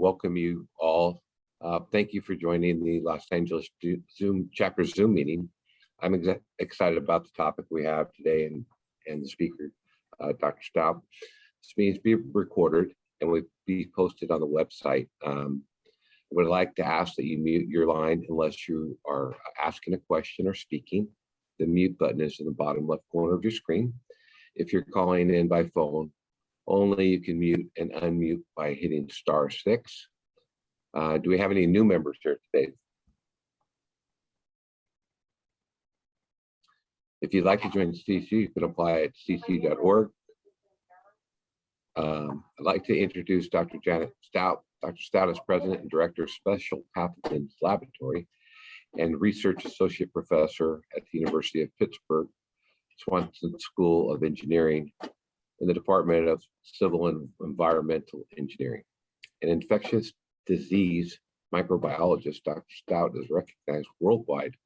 welcome you all. Thank you for joining the Los Angeles chapter Zoom meeting. I'm excited about the topic we have today and the speaker, Dr. Stout. This meeting is being recorded and will be posted on the website. I would like to ask that you mute your line unless you are asking a question or speaking. The mute button is in the bottom left corner of your screen. If you're calling in by phone, only you can mute and unmute by hitting *6. Do we have any new members here today? If you'd like to join CC, you can apply at cc.org. I'd like to introduce Dr. Janet Stout. Dr. Stout is President and Director of Special Pathogens Laboratory and Research Associate Professor at the University of Pittsburgh, Swanson School of Engineering in the Department of Civil and Environmental Engineering. An infectious disease microbiologist, Dr. Stout is recognized worldwide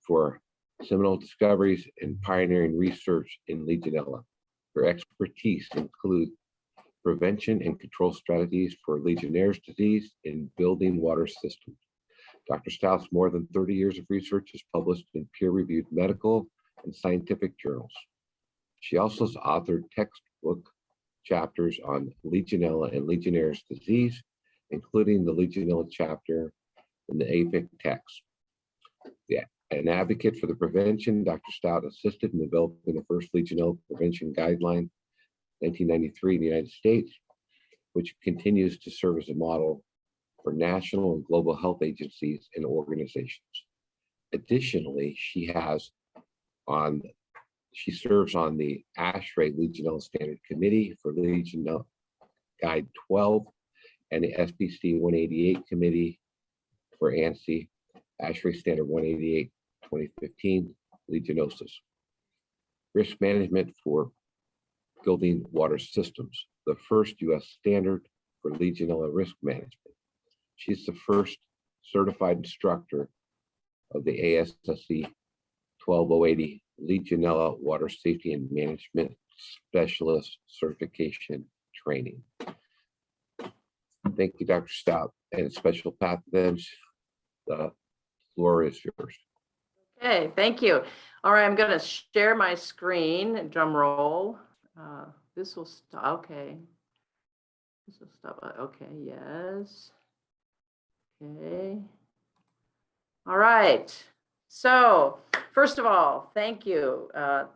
for seminal discoveries and pioneering research in Legionella. Her expertise include prevention and control strategies for Legionnaire's disease in building water systems. Dr. Stout's more than 30 years of research is published in peer-reviewed medical and scientific journals. She also has authored textbook chapters on Legionella and Legionnaire's disease, including the Legionella chapter in the APIC text. An advocate for the prevention, Dr. Stout assisted in developing the first Legionella prevention guideline, 1993 in the United States, which continues to serve as a model for national and global health agencies and organizations. Additionally, she serves on the ASHRAE Legionella Standard Committee for Legionella Guide 12 and the SPC 188 Committee for ANSI, ASHRAE Standard 188, 2015, Legionnosis. Risk management for building water systems, the first U.S. standard for Legionella risk management. She's the first certified instructor of the ASSC 12080 Legionella Water Safety and Management Specialist Certification Training. Thank you, Dr. Stout. And Special Pathogens, the floor is yours. Okay, thank you. All right, I'm going to share my screen. Drum roll. This will stop. Okay. This will stop. Okay, yes. Okay. All right. So, first of all, thank you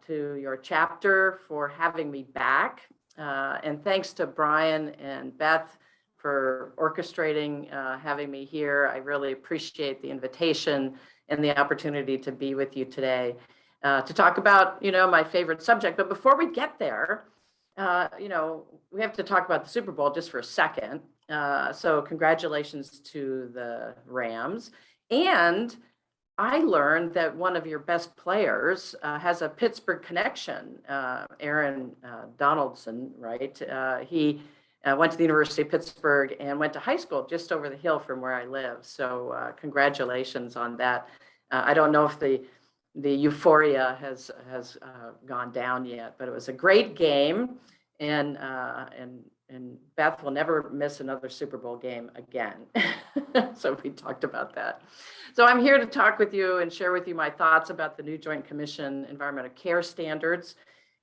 to your chapter for having me back. And thanks to Brian and Beth for orchestrating having me here. I really appreciate the invitation and the opportunity to be with you today to talk about, my favorite subject. But before we get there, we have to talk about the Super Bowl just for a second. So congratulations to the Rams. And I learned that one of your best players has a Pittsburgh connection, Aaron Donaldson, right? He went to the University of Pittsburgh and went to high school just over the hill from where I live. So congratulations on that. I don't know if the euphoria has gone down yet, but it was a great game, and Beth will never miss another Super Bowl game again. So we talked about that. So I'm here to talk with you and share with you my thoughts about the new Joint Commission Environmental Care Standards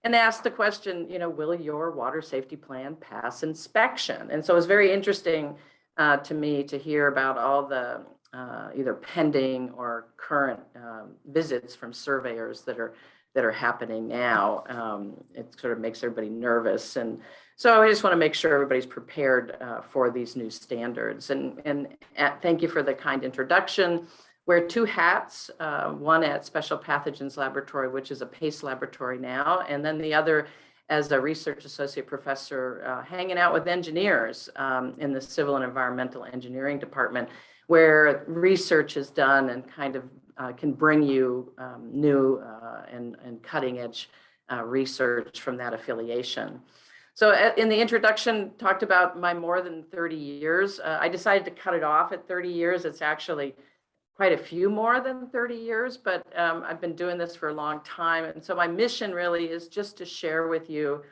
and ask the question, will your water safety plan pass inspection? And so it's very interesting to me to hear about all the either pending or current visits from surveyors that are happening now. It sort of makes everybody nervous. And so I just want to make sure everybody's prepared for these new standards. And thank you for the kind introduction. Wear two hats, one at Special Pathogens Laboratory, which is a PACE laboratory now, and then the other as a research associate professor hanging out with engineers in the Civil and Environmental Engineering Department, where research is done and kind of can bring you new and cutting edge research from that affiliation. So in the introduction, talked about my more than 30 years. I decided to cut it off at 30 years. It's actually quite a few more than 30 years, but I've been doing this for a long time. And so my mission really is just to share with you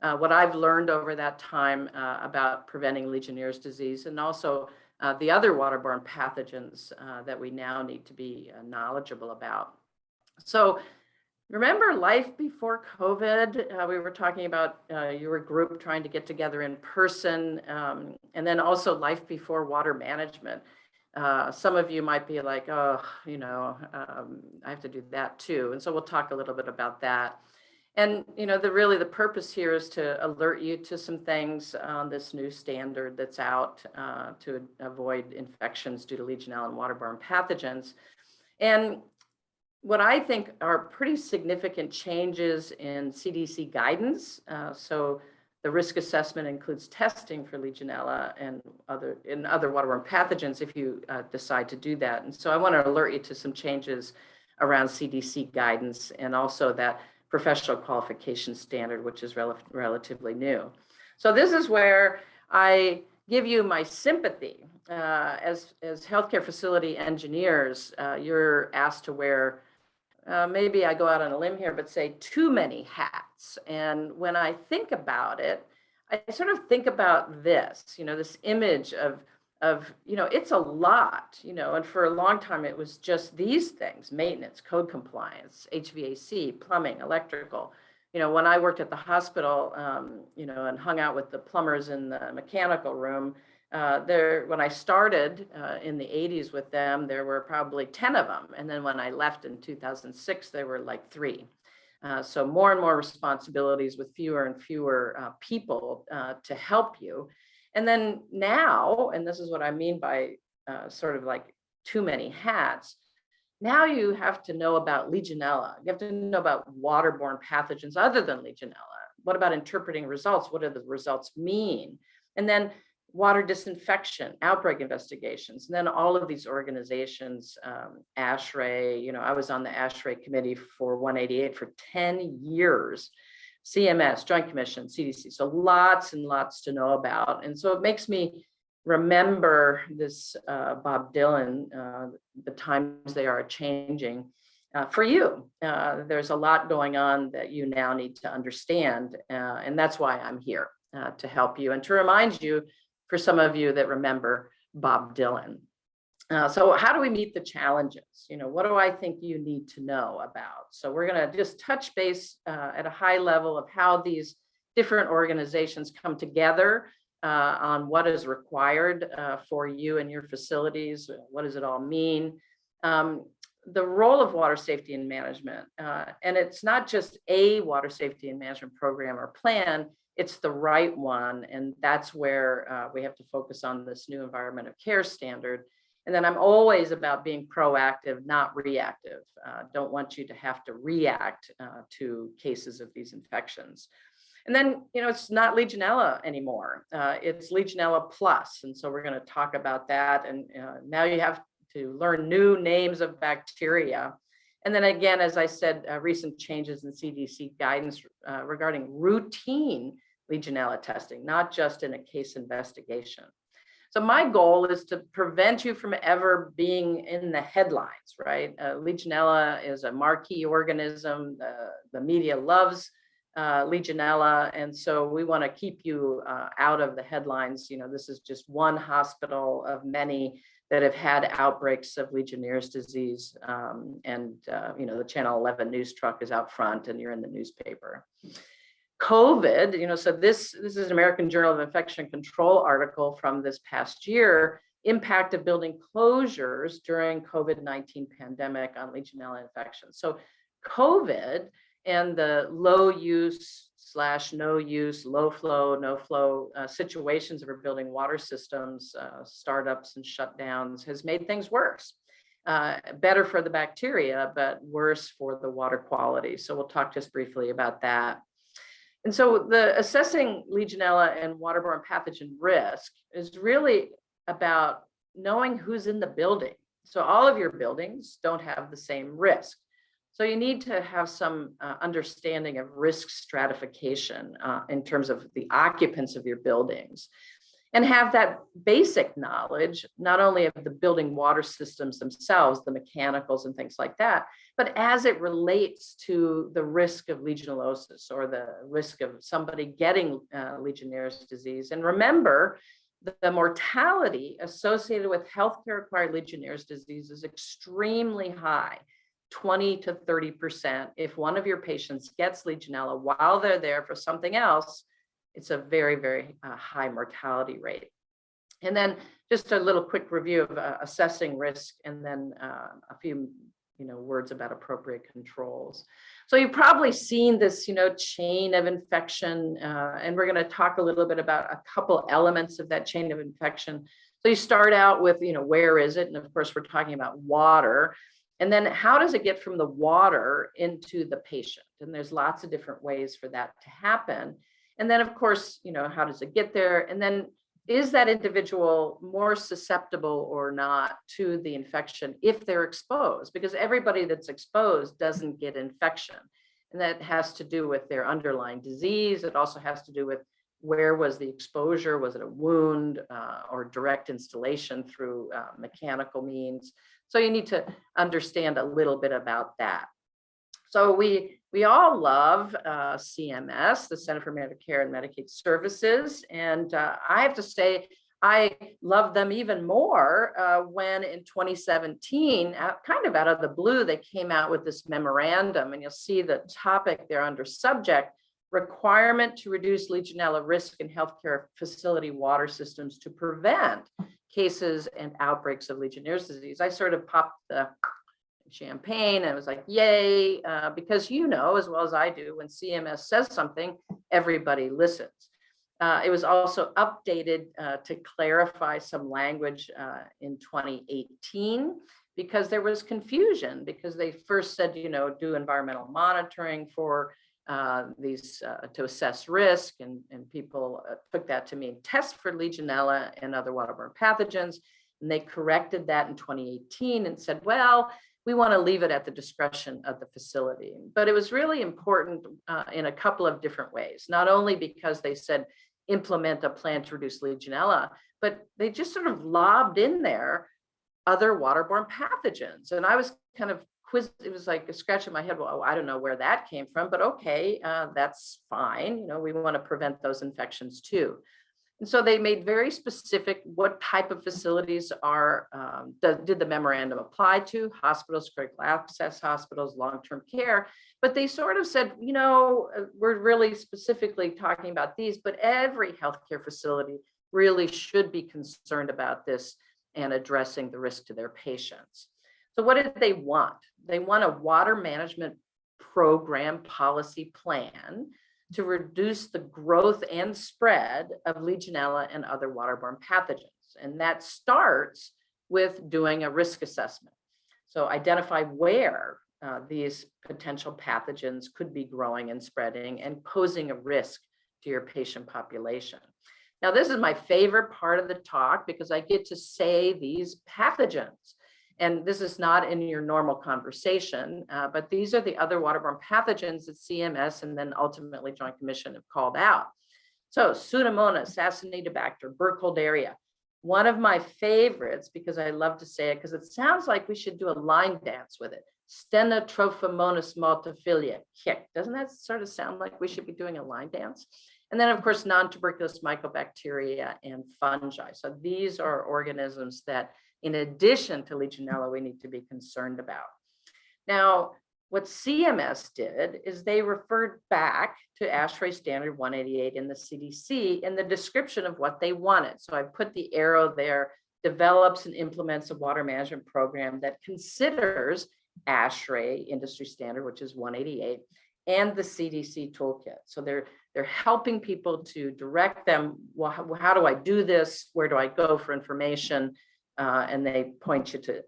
what I've learned over that time about preventing Legionnaire's disease, and also the other waterborne pathogens that we now need to be knowledgeable about. So remember life before COVID? We were talking about your group trying to get together in person, and then also life before water management. Some of you might be like, oh, I have to do that too. And so we'll talk a little bit about that. And really the purpose here is to alert you to some things on this new standard that's out to avoid infections due to Legionella and waterborne pathogens. And what I think are pretty significant changes in CDC guidance. So the risk assessment includes testing for Legionella and other waterborne pathogens if you decide to do that. And so I want to alert you to some changes around CDC guidance, and also that professional qualification standard, which is relatively new. So this is where I give you my sympathy. As healthcare facility engineers, you're asked to wear, maybe I go out on a limb here, but say too many hats. And when I think about it, I sort of think about this, this image of it's a lot, and for a long time it was just these things: maintenance, code compliance, HVAC, plumbing, electrical. When I worked at the hospital, and hung out with the plumbers in the mechanical room, when I started in the 80s with them, there were probably 10 of them. And then when I left in 2006, there were like 3. So more and more responsibilities with fewer and fewer people to help you. And then now, and this is what I mean by sort of like too many hats, now you have to know about Legionella. You have to know about waterborne pathogens other than Legionella. What about interpreting results? What do the results mean? And then water disinfection, outbreak investigations, and then all of these organizations, ASHRAE, I was on the ASHRAE committee for 188 for 10 years, CMS, Joint Commission, CDC, so lots and lots to know about. And so it makes me remember this Bob Dylan, the times they are changing for you. There's a lot going on that you now need to understand, and that's why I'm here to help you and to remind you, for some of you that remember Bob Dylan. So how do we meet the challenges? What do I think you need to know about? So we're going to just touch base at a high level of how these different organizations come together on what is required for you and your facilities. What does it all mean? The role of water safety and management, and it's not just a water safety and management program or plan, it's the right one. And that's where we have to focus on this new environment of care standard. And then I'm always about being proactive, not reactive. Don't want you to have to react to cases of these infections. And then, it's not Legionella anymore. It's Legionella Plus. And so we're going to talk about that. And now you have to learn new names of bacteria. And then again, as I said, recent changes in CDC guidance regarding routine Legionella testing, not just in a case investigation. So my goal is to prevent you from ever being in the headlines, right? Legionella is a marquee organism. The media loves Legionella. And so we want to keep you out of the headlines. This is just one hospital of many that have had outbreaks of Legionnaire's disease. The Channel 11 news truck is out front and you're in the newspaper. COVID, so this is an American Journal of Infection Control article from this past year, impact of building closures during COVID-19 pandemic on Legionella infections. So COVID and the low use / no use, low flow, no flow situations of our building water systems, startups and shutdowns has made things worse. Better for the bacteria, but worse for the water quality. So we'll talk just briefly about that. And so the assessing Legionella and waterborne pathogen risk is really about knowing who's in the building. So all of your buildings don't have the same risk. So you need to have some understanding of risk stratification in terms of the occupants of your buildings. and have that basic knowledge, not only of the building water systems themselves, the mechanicals and things like that, but as it relates to the risk of legionellosis or the risk of somebody getting Legionnaire's disease. And remember, the mortality associated with healthcare acquired Legionnaire's disease is extremely high, 20 to 30%. If one of your patients gets Legionella while they're there for something else, it's a very, very high mortality rate. And then just a little quick review of assessing risk, and then a few words about appropriate controls. So you've probably seen this, chain of infection, and we're going to talk a little bit about a couple elements of that chain of infection. So you start out with, where is it? And of course, we're talking about water. And then how does it get from the water into the patient? And there's lots of different ways for that to happen. And then, of course, how does it get there? And then is that individual more susceptible or not to the infection if they're exposed? Because everybody that's exposed doesn't get infection. And that has to do with their underlying disease. It also has to do with where was the exposure? Was it a wound or direct installation through mechanical means? So you need to understand a little bit about that. So we all love CMS, the Center for Medicare and Medicaid Services. And I have to say, I love them even more when in 2017, kind of out of the blue, they came out with this memorandum, and you'll see the topic there under subject, requirement to reduce Legionella risk in healthcare facility water systems to prevent cases and outbreaks of Legionnaire's disease. I sort of popped the champagne and it was like, yay, because as well as I do, when CMS says something, everybody listens. It was also updated to clarify some language in 2018 because there was confusion, because they first said, do environmental monitoring for these to assess risk, and people took that to mean test for Legionella and other waterborne pathogens. And they corrected that in 2018 and said, well, we want to leave it at the discretion of the facility. But it was really important in a couple of different ways, not only because they said implement a plan to reduce Legionella, but they just sort of lobbed in there other waterborne pathogens. And I was kind of quizzed. It was like a scratch in my head. Well, I don't know where that came from, but okay, that's fine. We want to prevent those infections too. And so they made very specific what type of facilities did the memorandum apply to: hospitals, critical access hospitals, long-term care. But they sort of said, we're really specifically talking about these, but every healthcare facility really should be concerned about this and addressing the risk to their patients. So what did they want? They want a water management program policy plan to reduce the growth and spread of Legionella and other waterborne pathogens. And that starts with doing a risk assessment. So identify where these potential pathogens could be growing and spreading and posing a risk to your patient population. Now, this is my favorite part of the talk because I get to say these pathogens. And this is not in your normal conversation, but these are the other waterborne pathogens that CMS and then ultimately Joint Commission have called out. So Pseudomonas, Acinetobacter, Burkholderia. One of my favorites, because I love to say it, because it sounds like we should do a line dance with it. Stenotrophomonas multifida, kick. Doesn't that sort of sound like we should be doing a line dance? And then, of course, non-tuberculous mycobacteria and fungi. So these are organisms that, in addition to Legionella, we need to be concerned about. Now, what CMS did is they referred back to ASHRAE Standard 188 in the CDC in the description of what they wanted. So I put the arrow there, develops and implements a water management program that considers ASHRAE industry standard, which is 188, and the CDC toolkit. So they're helping people to direct them, well, how do I do this? Where do I go for information? And they point you to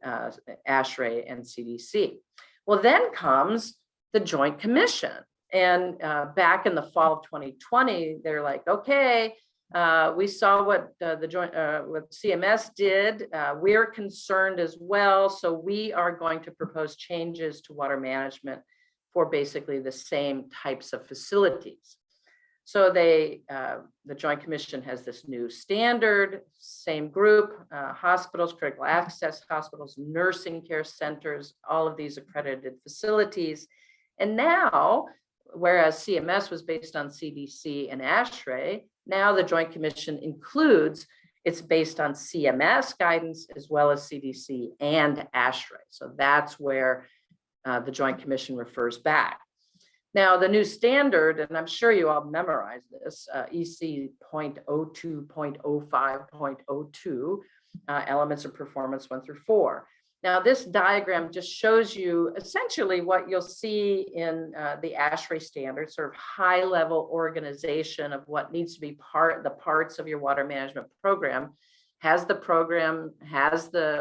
ASHRAE and CDC. Well, then comes the Joint Commission. And back in the fall of 2020, they're like, okay, we saw what what CMS did. We're concerned as well. So we are going to propose changes to water management for basically the same types of facilities. So the Joint Commission has this new standard, same group, hospitals, critical access hospitals, nursing care centers, all of these accredited facilities. And now, whereas CMS was based on CDC and ASHRAE, now the Joint Commission includes, it's based on CMS guidance as well as CDC and ASHRAE. So that's where the Joint Commission refers back. Now, the new standard, and I'm sure you all memorized this, EC 0.02.05.02, elements of performance 1 through 4. Now, this diagram just shows you essentially what you'll see in the ASHRAE standard, sort of high-level organization of what needs to be the parts of your water management program. Has the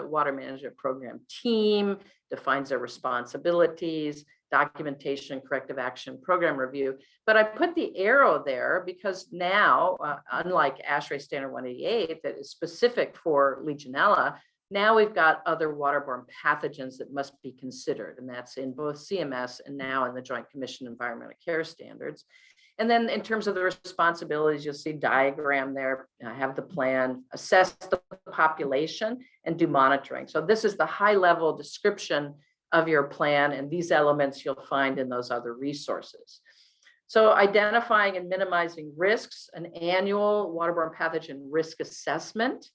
water management program team, defines their responsibilities, documentation, corrective action, program review. But I put the arrow there because now, unlike ASHRAE Standard 188 that is specific for Legionella, now we've got other waterborne pathogens that must be considered, and that's in both CMS and now in the Joint Commission Environmental Care Standards. And then in terms of the responsibilities, you'll see diagram there, have the plan, assess the population, and do monitoring. So this is the high-level description of your plan, and these elements you'll find in those other resources. So identifying and minimizing risks, an annual waterborne pathogen risk assessment,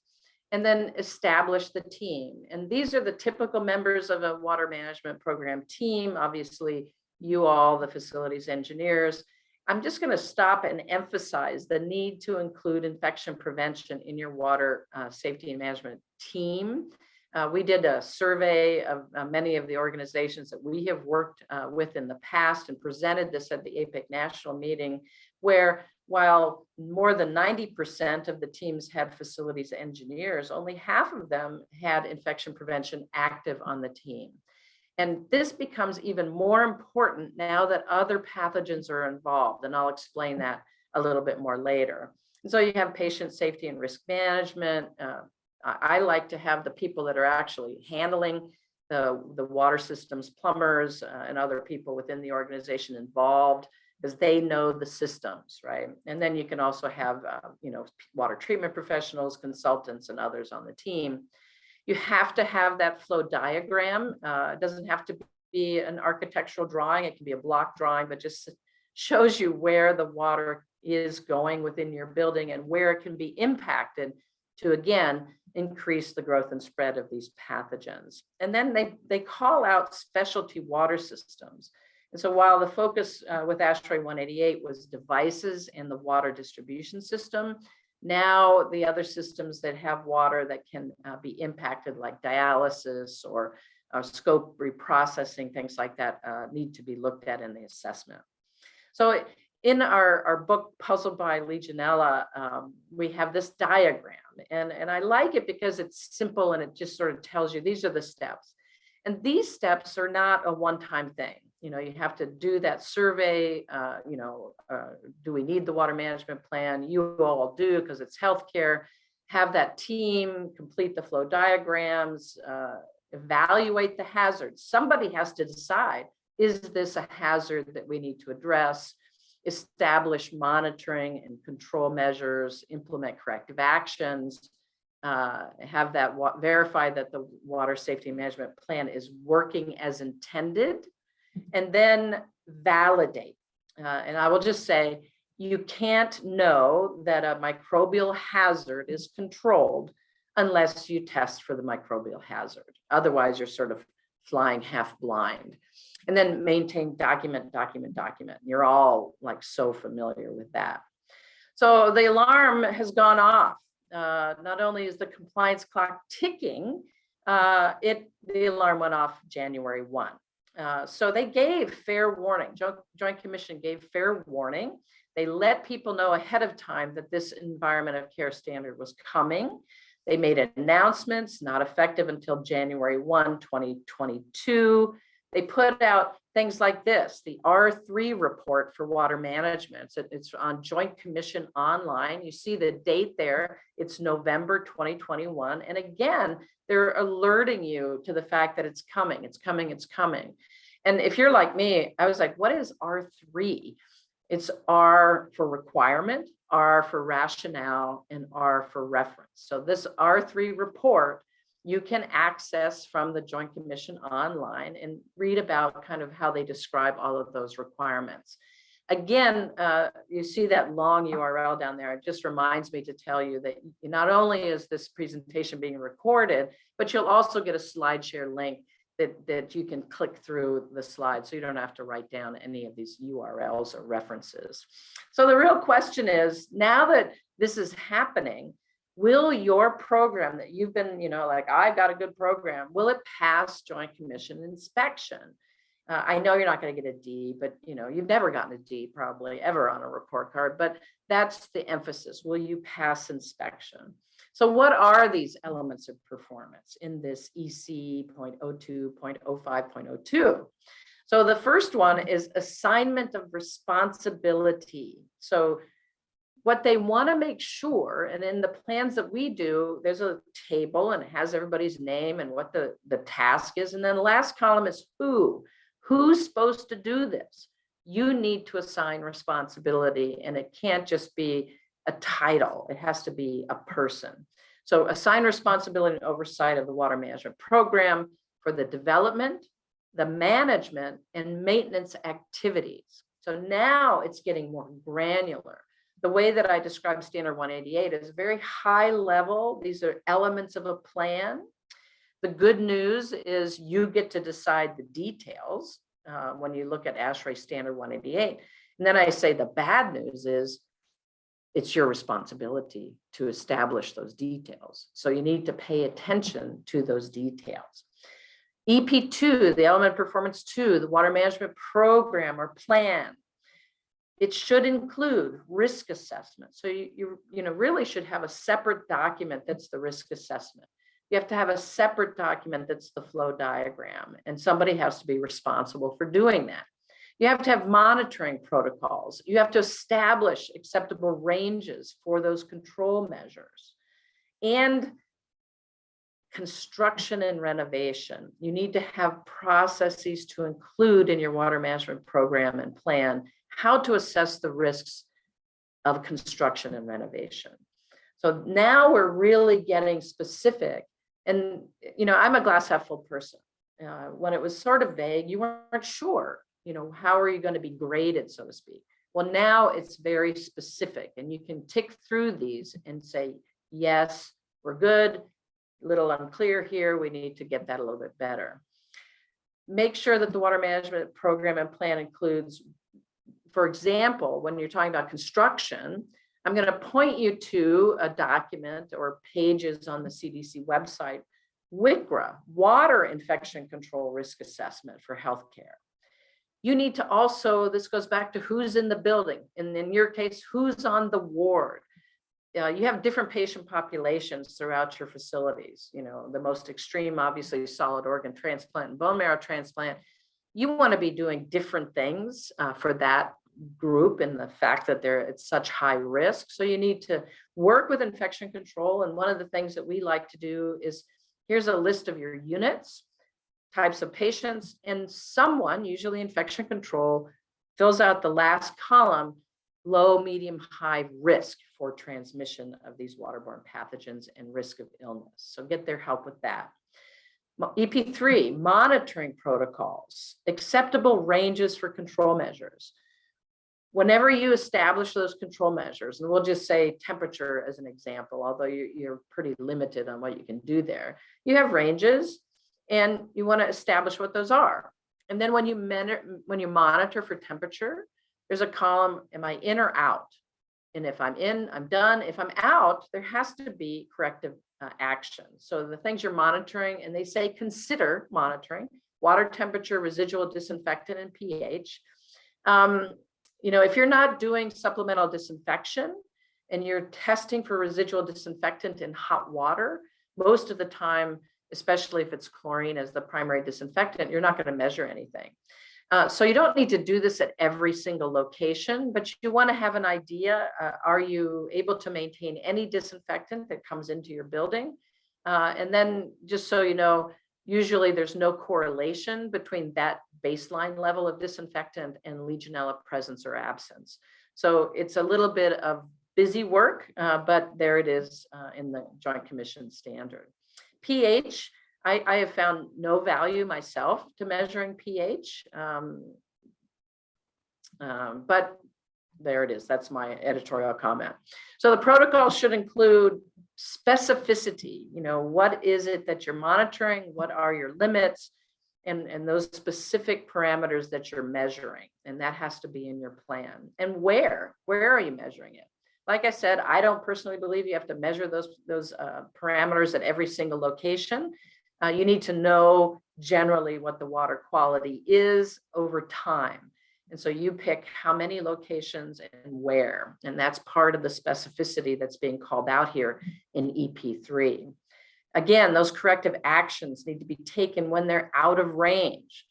and then establish the team. And these are the typical members of a water management program team. Obviously, you all, the facilities engineers. I'm just going to stop and emphasize the need to include infection prevention in your water safety and management team. We did a survey of many of the organizations that we have worked with in the past and presented this at the APIC national meeting, where while more than 90% of the teams had facilities engineers, only half of them had infection prevention active on the team. And this becomes even more important now that other pathogens are involved, and I'll explain that a little bit more later. And so you have patient safety and risk management. I like to have the people that are actually handling the water systems, plumbers and other people within the organization involved, because they know the systems, right? And then you can also have, water treatment professionals, consultants, and others on the team. You have to have that flow diagram. It doesn't have to be an architectural drawing. It can be a block drawing, but just shows you where the water is going within your building and where it can be impacted to, again, increase the growth and spread of these pathogens. And then they call out specialty water systems. And so while the focus with ASHRAE 188 was devices and the water distribution system, now the other systems that have water that can be impacted, like dialysis or scope reprocessing, things like that, need to be looked at in the assessment. So in our book, Puzzled by Legionella, we have this diagram, and I like it because it's simple and it just sort of tells you these are the steps. And these steps are not a one-time thing. You have to do that survey. Do we need the water management plan? You all do, because it's healthcare. Have that team complete the flow diagrams, evaluate the hazards. Somebody has to decide, is this a hazard that we need to address? Establish monitoring and control measures, implement corrective actions, have that verify that the water safety management plan is working as intended, and then validate. And I will just say, you can't know that a microbial hazard is controlled unless you test for the microbial hazard. Otherwise, you're sort of flying half blind. And then maintain, document. You're all like so familiar with that. So the alarm has gone off. Not only is the compliance clock ticking, the alarm went off January 1. So they gave fair warning. Joint Commission gave fair warning. They let people know ahead of time that this environment of care standard was coming. They made announcements, not effective until January 1, 2022. They put out things like this, the R3 report for water management. It's on Joint Commission online. You see the date there. It's November 2021. And again, they're alerting you to the fact that it's coming. And if you're like me, I was like, what is R3? It's R for requirement, R for rationale, and R for reference. So this R3 report you can access from the Joint Commission online and read about kind of how they describe all of those requirements. Again, you see that long URL down there. It just reminds me to tell you that not only is this presentation being recorded, but you'll also get a SlideShare link that you can click through the slide, so you don't have to write down any of these URLs or references. So the real question is, now that this is happening, will your program that you've been, like I've got a good program, will it pass Joint Commission inspection? I know you're not going to get a D, but you've never gotten a D probably ever on a report card, but that's the emphasis. Will you pass inspection? So what are these elements of performance in this EC 0.02.05.02? So the first one is assignment of responsibility. So what they want to make sure, and in the plans that we do, there's a table and it has everybody's name and what the task is. And then the last column is who's supposed to do this. You need to assign responsibility, and it can't just be a title. It has to be a person. So assign responsibility and oversight of the water management program for the development, the management, and maintenance activities. So now it's getting more granular. The way that I describe Standard 188 is very high level. These are elements of a plan. The good news is you get to decide the details when you look at ASHRAE Standard 188. And then I say the bad news is it's your responsibility to establish those details. So you need to pay attention to those details. EP2, the element performance 2, the water management program or plan. It should include risk assessment. So you really should have a separate document that's the risk assessment. You have to have a separate document that's the flow diagram, and somebody has to be responsible for doing that. You have to have monitoring protocols. You have to establish acceptable ranges for those control measures. And construction and renovation. You need to have processes to include in your water management program and plan how to assess the risks of construction and renovation. So now we're really getting specific. And, I'm a glass half full person. When it was sort of vague, you weren't sure, how are you going to be graded, so to speak? Well, now it's very specific, and you can tick through these and say, yes, we're good. A little unclear here. We need to get that a little bit better. Make sure that the water management program and plan includes, for example, when you're talking about construction, I'm going to point you to a document or pages on the CDC website, WICRA, Water Infection Control Risk Assessment for Healthcare. You need to also, this goes back to who's in the building, and in your case, who's on the ward. You have different patient populations throughout your facilities. The most extreme, obviously, solid organ transplant and bone marrow transplant. You want to be doing different things for that group, and the fact that they're at such high risk. So you need to work with infection control. And one of the things that we like to do is, here's a list of your units, types of patients, and someone, usually infection control, fills out the last column, low, medium, high risk for transmission of these waterborne pathogens and risk of illness. So get their help with that. EP3, monitoring protocols, acceptable ranges for control measures. Whenever you establish those control measures, and we'll just say temperature as an example, although you're pretty limited on what you can do there, you have ranges and you want to establish what those are. And then when you monitor for temperature, there's a column, am I in or out? And if I'm in, I'm done. If I'm out, there has to be corrective action. So the things you're monitoring, and they say consider monitoring, water temperature, residual disinfectant, and pH. If you're not doing supplemental disinfection and you're testing for residual disinfectant in hot water, most of the time, especially if it's chlorine as the primary disinfectant, you're not going to measure anything. So you don't need to do this at every single location, but you want to have an idea. Are you able to maintain any disinfectant that comes into your building? And then just so you know, Usually there's no correlation between that baseline level of disinfectant and Legionella presence or absence. So it's a little bit of busy work, but there it is in the Joint Commission standard. pH, I have found no value myself to measuring pH, but there it is. That's my editorial comment. So the protocol should include specificity. What is it that you're monitoring? What are your limits? And those specific parameters that you're measuring. And that has to be in your plan. And where are you measuring it? Like I said, I don't personally believe you have to measure those parameters at every single location. You need to know generally what the water quality is over time. And so you pick how many locations and where, and that's part of the specificity that's being called out here in EP3. Again, those corrective actions need to be taken when they're out of range.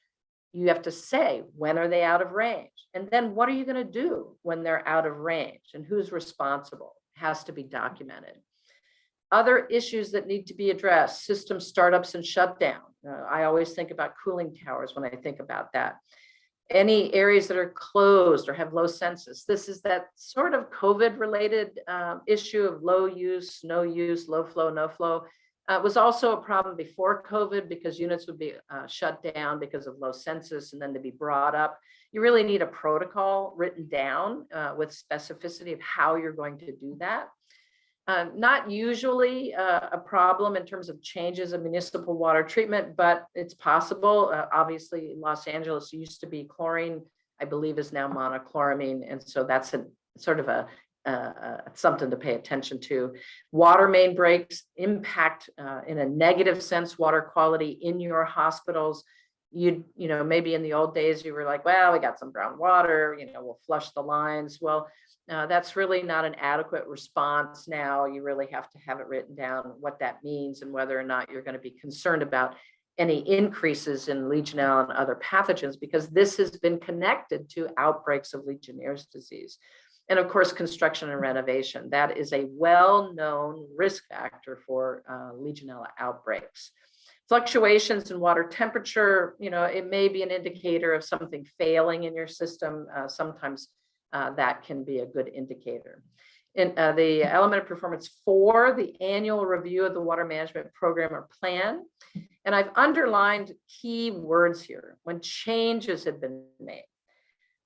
You have to say, when are they out of range? And then what are you going to do when they're out of range? And who's responsible? It has to be documented. Other issues that need to be addressed, system startups and shutdown. I always think about cooling towers when I think about that. Any areas that are closed or have low census. This is that sort of COVID related issue of low use, no use, low flow, no flow. It was also a problem before COVID because units would be shut down because of low census and then to be brought up. You really need a protocol written down with specificity of how you're going to do that. Not usually a problem in terms of changes in municipal water treatment, but it's possible. Obviously, Los Angeles used to be chlorine, I believe is now monochloramine. And so that's a sort of a something to pay attention to. Water main breaks impact in a negative sense water quality in your hospitals. Maybe in the old days you were like, well, we got some brown water, we'll flush the lines. Well, that's really not an adequate response now. You really have to have it written down what that means and whether or not you're going to be concerned about any increases in Legionella and other pathogens, because this has been connected to outbreaks of Legionnaire's disease. And of course, construction and renovation. That is a well-known risk factor for Legionella outbreaks. Fluctuations in water temperature, it may be an indicator of something failing in your system. Sometimes that can be a good indicator. In the element of performance 4, the annual review of the water management program or plan. And I've underlined key words here: when changes have been made,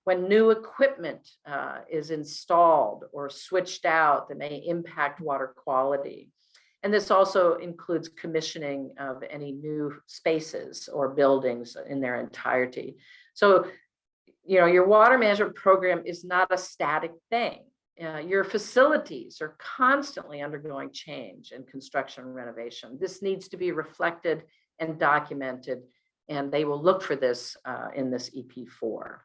when new equipment is installed or switched out that may impact water quality. And this also includes commissioning of any new spaces or buildings in their entirety. So, your water management program is not a static thing. Your facilities are constantly undergoing change and construction and renovation. This needs to be reflected and documented, and they will look for this in this EP4.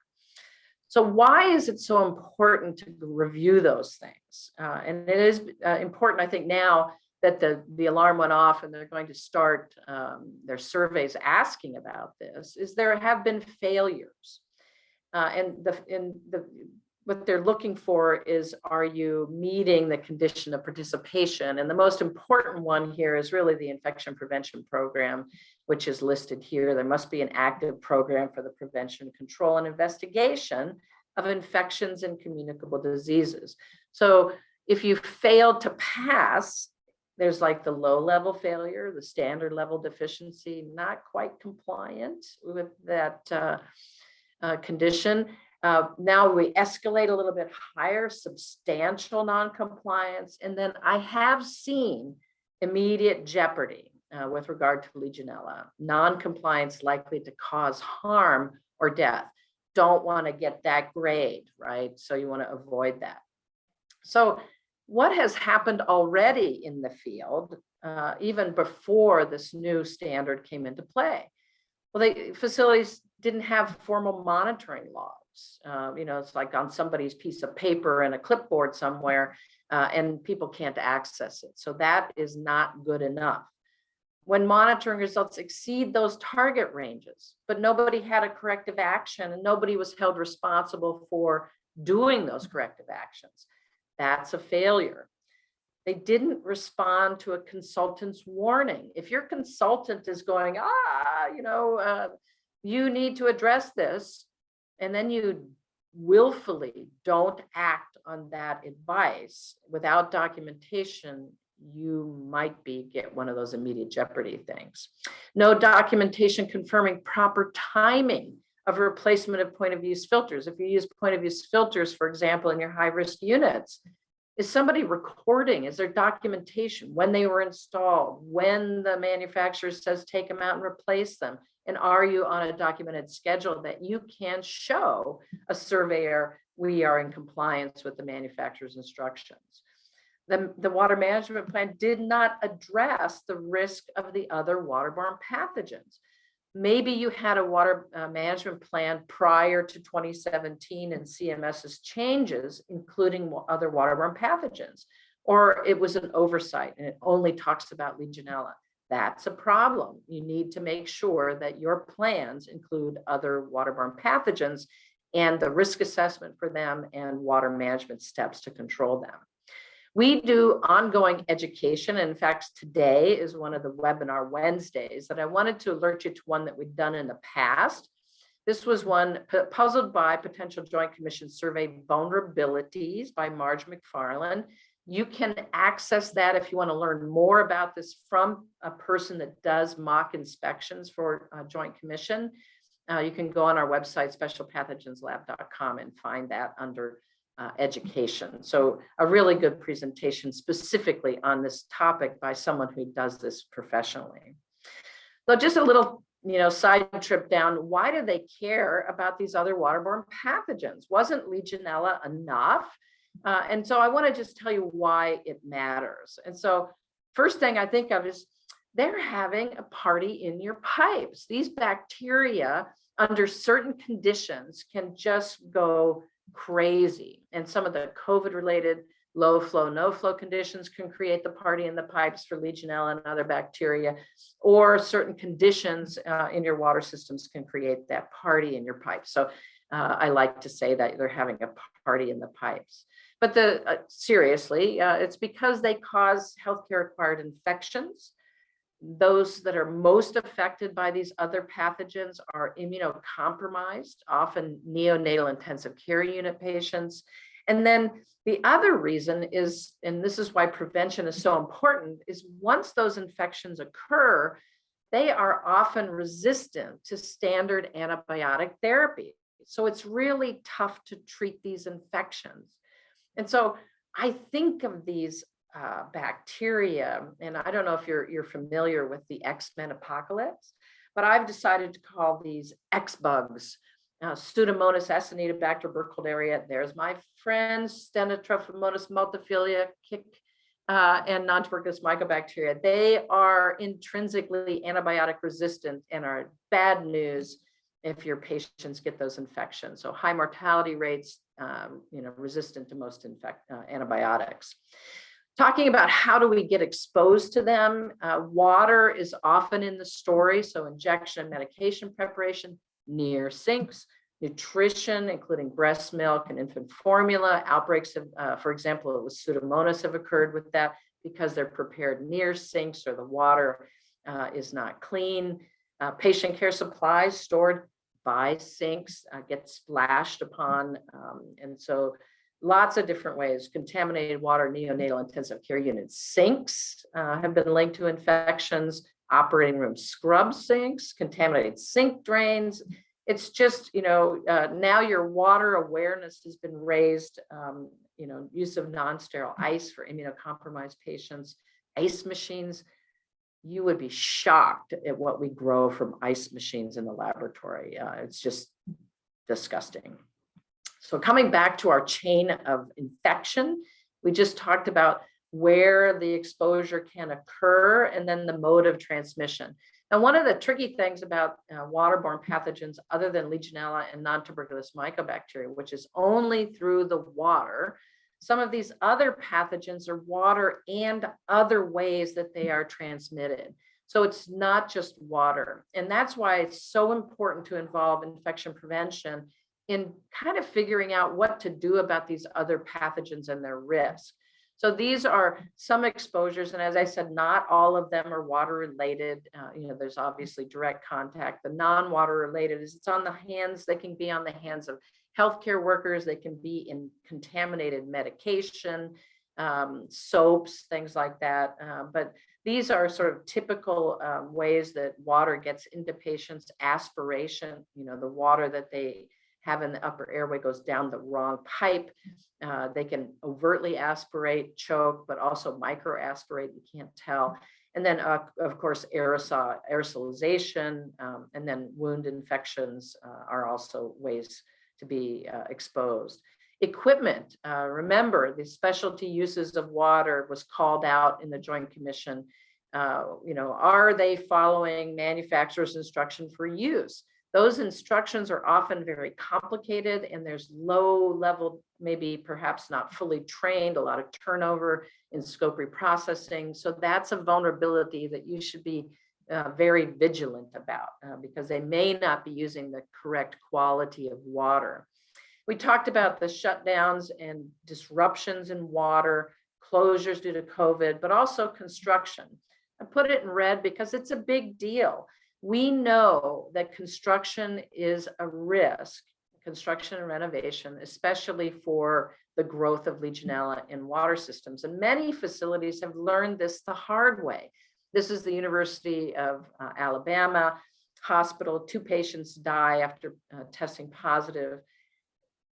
So why is it so important to review those things? And it is important, I think, now that the alarm went off and they're going to start their surveys asking about this, is there have been failures. What they're looking for is, are you meeting the condition of participation? And the most important one here is really the infection prevention program, which is listed here. There must be an active program for the prevention, control, and investigation of infections and communicable diseases. So if you failed to pass, there's like the low level failure, the standard level deficiency, not quite compliant with that condition. Now we escalate a little bit higher, substantial non-compliance. And then I have seen immediate jeopardy with regard to Legionella, non-compliance likely to cause harm or death. Don't want to get that grade, right? So you want to avoid that. So what has happened already in the field, even before this new standard came into play? Well, facilities didn't have formal monitoring logs. It's like on somebody's piece of paper and a clipboard somewhere, and people can't access it. So that is not good enough. When monitoring results exceed those target ranges, but nobody had a corrective action and nobody was held responsible for doing those corrective actions, that's a failure. They didn't respond to a consultant's warning. If your consultant is going, you need to address this, and then you willfully don't act on that advice without documentation, you might get one of those immediate jeopardy things. No documentation confirming proper timing of replacement of point of use filters. If you use point of use filters, for example, in your high risk units, is somebody recording? Is there documentation when they were installed, when the manufacturer says take them out and replace them? And are you on a documented schedule that you can show a surveyor we are in compliance with the manufacturer's instructions? The water management plan did not address the risk of the other waterborne pathogens. Maybe you had a water management plan prior to 2017 and CMS's changes, including other waterborne pathogens, or it was an oversight and it only talks about Legionella. That's a problem. You need to make sure that your plans include other waterborne pathogens and the risk assessment for them and water management steps to control them. We do ongoing education. In fact, today is one of the webinar Wednesdays that I wanted to alert you to one that we've done in the past. This was one puzzled by potential Joint Commission survey vulnerabilities by Marge McFarland. You can access that if you want to learn more about this from a person that does mock inspections for Joint Commission. You can go on our website, specialpathogenslab.com, and find that under education. So a really good presentation specifically on this topic by someone who does this professionally. So just a little, side trip down. Why do they care about these other waterborne pathogens? Wasn't Legionella enough? And so I want to just tell you why it matters. And so first thing I think of is they're having a party in your pipes. These bacteria under certain conditions can just go crazy. And some of the COVID related low flow, no flow conditions can create the party in the pipes for Legionella and other bacteria, or certain conditions in your water systems can create that party in your pipes. So I like to say that they're having a party in the pipes. But seriously, it's because they cause healthcare acquired infections. Those that are most affected by these other pathogens are immunocompromised, often neonatal intensive care unit patients. And then the other reason is, and this is why prevention is so important, is once those infections occur, they are often resistant to standard antibiotic therapy. So it's really tough to treat these infections. And so I think of these bacteria, and I don't know if you're familiar with the X-Men apocalypse, but I've decided to call these X-bugs. Pseudomonas acinetobacter burkholderia. There's my friends, Stenotrophomonas multifida, and non-tuberculous mycobacteria. They are intrinsically antibiotic resistant and are bad news if your patients get those infections. So high mortality rates, resistant to most antibiotics. Talking about how do we get exposed to them, water is often in the story. So injection and medication preparation near sinks, nutrition, including breast milk and infant formula. Outbreaks of, for example, with Pseudomonas have occurred with that because they're prepared near sinks or the water is not clean. Patient care supplies stored by sinks get splashed upon. And so lots of different ways. Contaminated water, neonatal intensive care units. Sinks have been linked to infections. Operating room scrub sinks, contaminated sink drains. It's just, now your water awareness has been raised, use of non-sterile ice for immunocompromised patients, ice machines. You would be shocked at what we grow from ice machines in the laboratory. It's just disgusting. So coming back to our chain of infection, we just talked about where the exposure can occur and then the mode of transmission. Now, one of the tricky things about waterborne pathogens, other than Legionella and non-tuberculous mycobacteria, which is only through the water, some of these other pathogens are water and other ways that they are transmitted. So it's not just water. And that's why it's so important to involve infection prevention in kind of figuring out what to do about these other pathogens and their risk. So these are some exposures. And as I said, not all of them are water related. There's obviously direct contact. The non-water related is it's on the hands. They can be on the hands of healthcare workers. They can be in contaminated medication, soaps, things like that. But these are sort of typical ways that water gets into patients' aspiration. The water that they have in the upper airway goes down the wrong pipe. They can overtly aspirate, choke, but also micro aspirate. You can't tell. And then, of course, aerosolization, and then wound infections are also ways to be exposed. Equipment, remember the specialty uses of water was called out in the Joint Commission. Are they following manufacturer's instruction for use? Those instructions are often very complicated, and there's low level, maybe perhaps not fully trained, a lot of turnover in scope reprocessing. So that's a vulnerability that you should be very vigilant about because they may not be using the correct quality of water. We talked about the shutdowns and disruptions in water, closures due to COVID, but also construction. I put it in red because it's a big deal. We know that construction is a risk, construction and renovation, especially for the growth of Legionella in water systems. And many facilities have learned this the hard way. This is the University of Alabama hospital. 2 patients die after testing positive.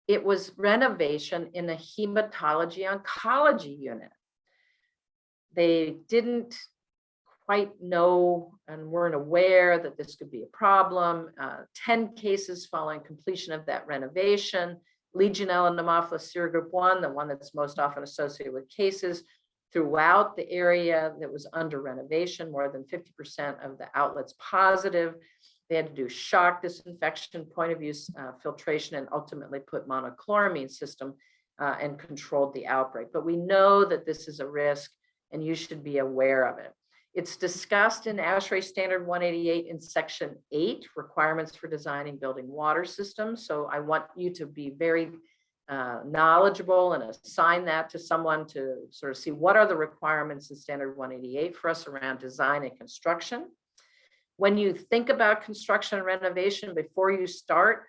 It was renovation in a hematology oncology unit. They didn't quite know and weren't aware that this could be a problem. 10 cases following completion of that renovation. Legionella pneumophilus serogroup 1, the one that's most often associated with cases throughout the area that was under renovation, more than 50% of the outlets positive. They had to do shock disinfection, point of use filtration, and ultimately put monochloramine system and controlled the outbreak. But we know that this is a risk and you should be aware of it. It's discussed in ASHRAE Standard 188 in Section 8, requirements for designing building water systems. So I want you to be very knowledgeable and assign that to someone to sort of see what are the requirements in Standard 188 for us around design and construction. When you think about construction and renovation, before you start,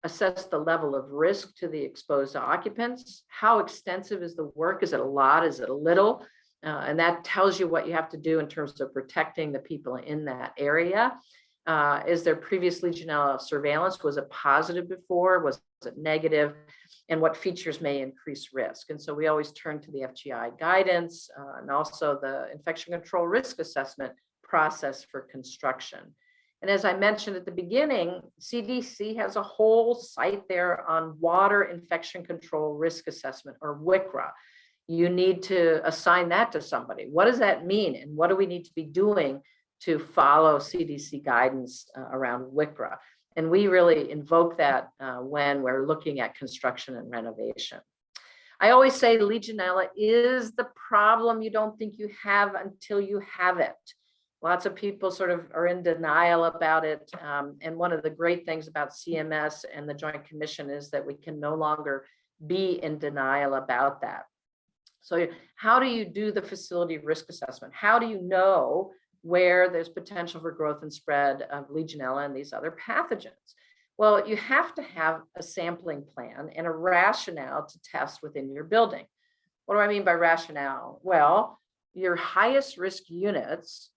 assess the level of risk to the exposed occupants. How extensive is the work? Is it a lot? Is it a little? And that tells you what you have to do in terms of protecting the people in that area. Is there previous Legionella surveillance? Was it positive before? Was it negative? And what features may increase risk? And so we always turn to the FGI guidance and also the infection control risk assessment process for construction. And as I mentioned at the beginning, CDC has a whole site there on water infection control risk assessment, or WICRA. You need to assign that to somebody. What does that mean? And what do we need to be doing to follow CDC guidance around WICRA? And we really invoke that when we're looking at construction and renovation. I always say Legionella is the problem you don't think you have until you have it. Lots of people sort of are in denial about it. And one of the great things about CMS and the Joint Commission is that we can no longer be in denial about that. So how do you do the facility risk assessment? How do you know where there's potential for growth and spread of Legionella and these other pathogens? Well, you have to have a sampling plan and a rationale to test within your building. What do I mean by rationale? Well, your highest risk units,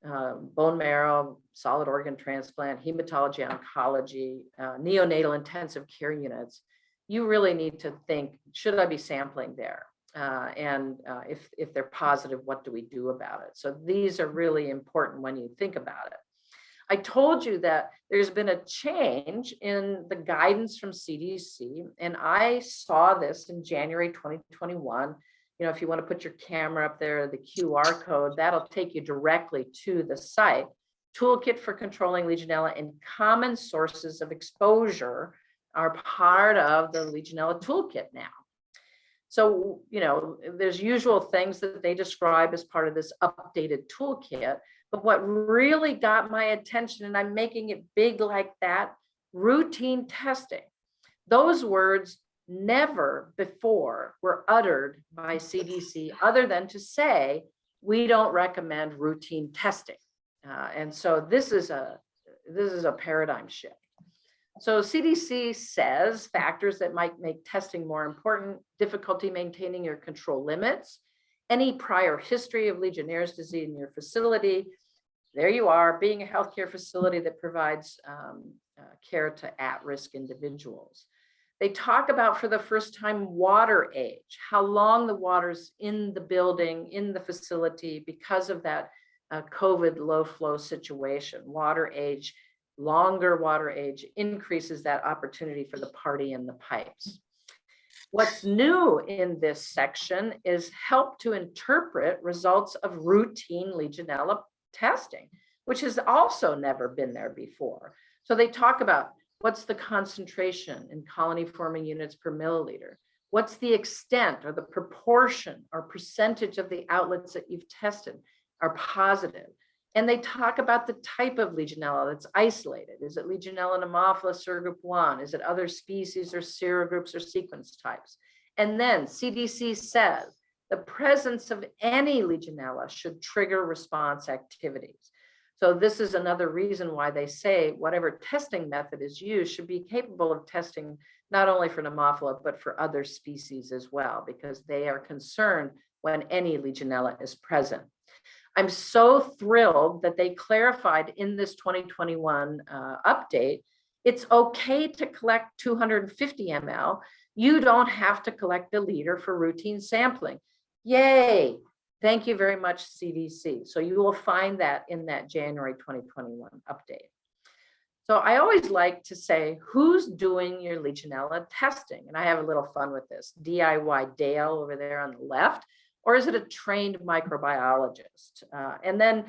bone marrow, solid organ transplant, hematology, oncology, neonatal intensive care units, you really need to think, should I be sampling there? And if they're positive, what do we do about it? So these are really important when you think about it. I told you that there's been a change in the guidance from CDC, and I saw this in January 2021. If you want to put your camera up there, the QR code, that'll take you directly to the site. Toolkit for controlling Legionella and common sources of exposure are part of the Legionella toolkit now. So, there's usual things that they describe as part of this updated toolkit, but what really got my attention, and I'm making it big like that, routine testing. Those words never before were uttered by CDC other than to say, we don't recommend routine testing. And so this is a paradigm shift. So CDC says factors that might make testing more important: difficulty maintaining your control limits, any prior history of Legionnaire's disease in your facility. There you are, being a healthcare facility that provides care to at-risk individuals. They talk about, for the first time, water age, how long the water's in the building, in the facility, because of that COVID low flow situation. Water age, longer water age increases that opportunity for the party in the pipes. What's new in this section is help to interpret results of routine Legionella testing, which has also never been there before. So they talk about what's the concentration in colony forming units per milliliter? What's the extent or the proportion or percentage of the outlets that you've tested are positive? And they talk about the type of Legionella that's isolated. Is it Legionella pneumophilus serogroup 1? Is it other species or serogroups or sequence types? And then CDC says the presence of any Legionella should trigger response activities. So this is another reason why they say whatever testing method is used should be capable of testing not only for Pneumophila, but for other species as well, because they are concerned when any Legionella is present. I'm so thrilled that they clarified in this 2021 update, it's okay to collect 250 ml. You don't have to collect a liter for routine sampling. Yay. Thank you very much, CDC. So you will find that in that January 2021 update. So I always like to say, who's doing your Legionella testing? And I have a little fun with this. DIY Dale over there on the left, or is it a trained microbiologist? And then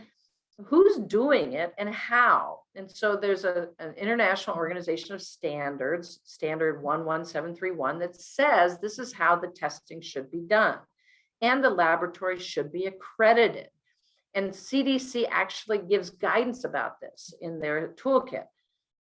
who's doing it and how? And so there's an international organization of standards, standard 11731, that says this is how the testing should be done. And the laboratory should be accredited. And CDC actually gives guidance about this in their toolkit.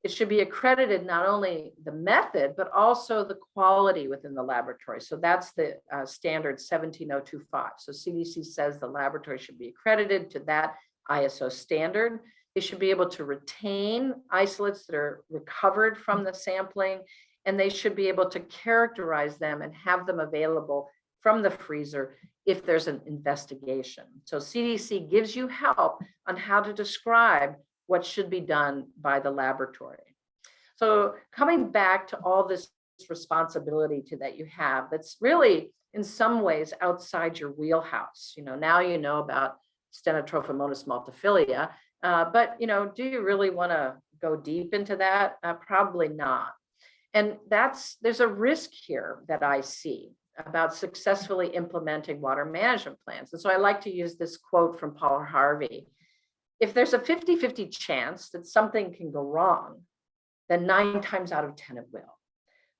It should be accredited, not only the method, but also the quality within the laboratory. So that's the standard 17025. So CDC says the laboratory should be accredited to that ISO standard. They should be able to retain isolates that are recovered from the sampling, and they should be able to characterize them and have them available from the freezer if there's an investigation. So CDC gives you help on how to describe what should be done by the laboratory. So coming back to all this responsibility that you have, that's really in some ways outside your wheelhouse. Now you know about Stenotrophomonas multifilia, but do you really want to go deep into that? Probably not. And there's a risk here that I see about successfully implementing water management plans. And so I like to use this quote from Paul Harvey. If there's a 50-50 chance that something can go wrong, then 9 times out of 10 it will.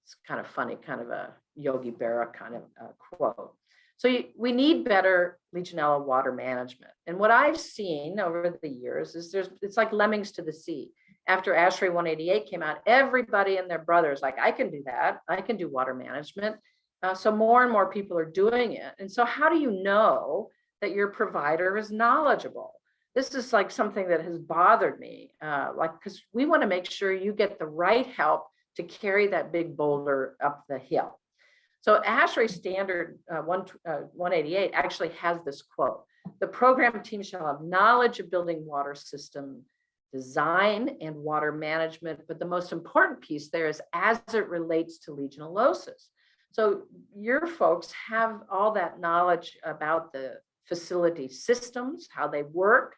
It's kind of funny, kind of a Yogi Berra kind of quote. So we need better Legionella water management. And what I've seen over the years is it's like lemmings to the sea. After ASHRAE 188 came out, everybody and their brothers like, I can do that. I can do water management. So more and more people are doing it. And so how do you know that your provider is knowledgeable? This is like something that has bothered me, because we want to make sure you get the right help to carry that big boulder up the hill. So ASHRAE standard 188 actually has this quote: the program team shall have knowledge of building water system design and water management, but the most important piece there is as it relates to legionellosis. So your folks have all that knowledge about the facility systems, how they work,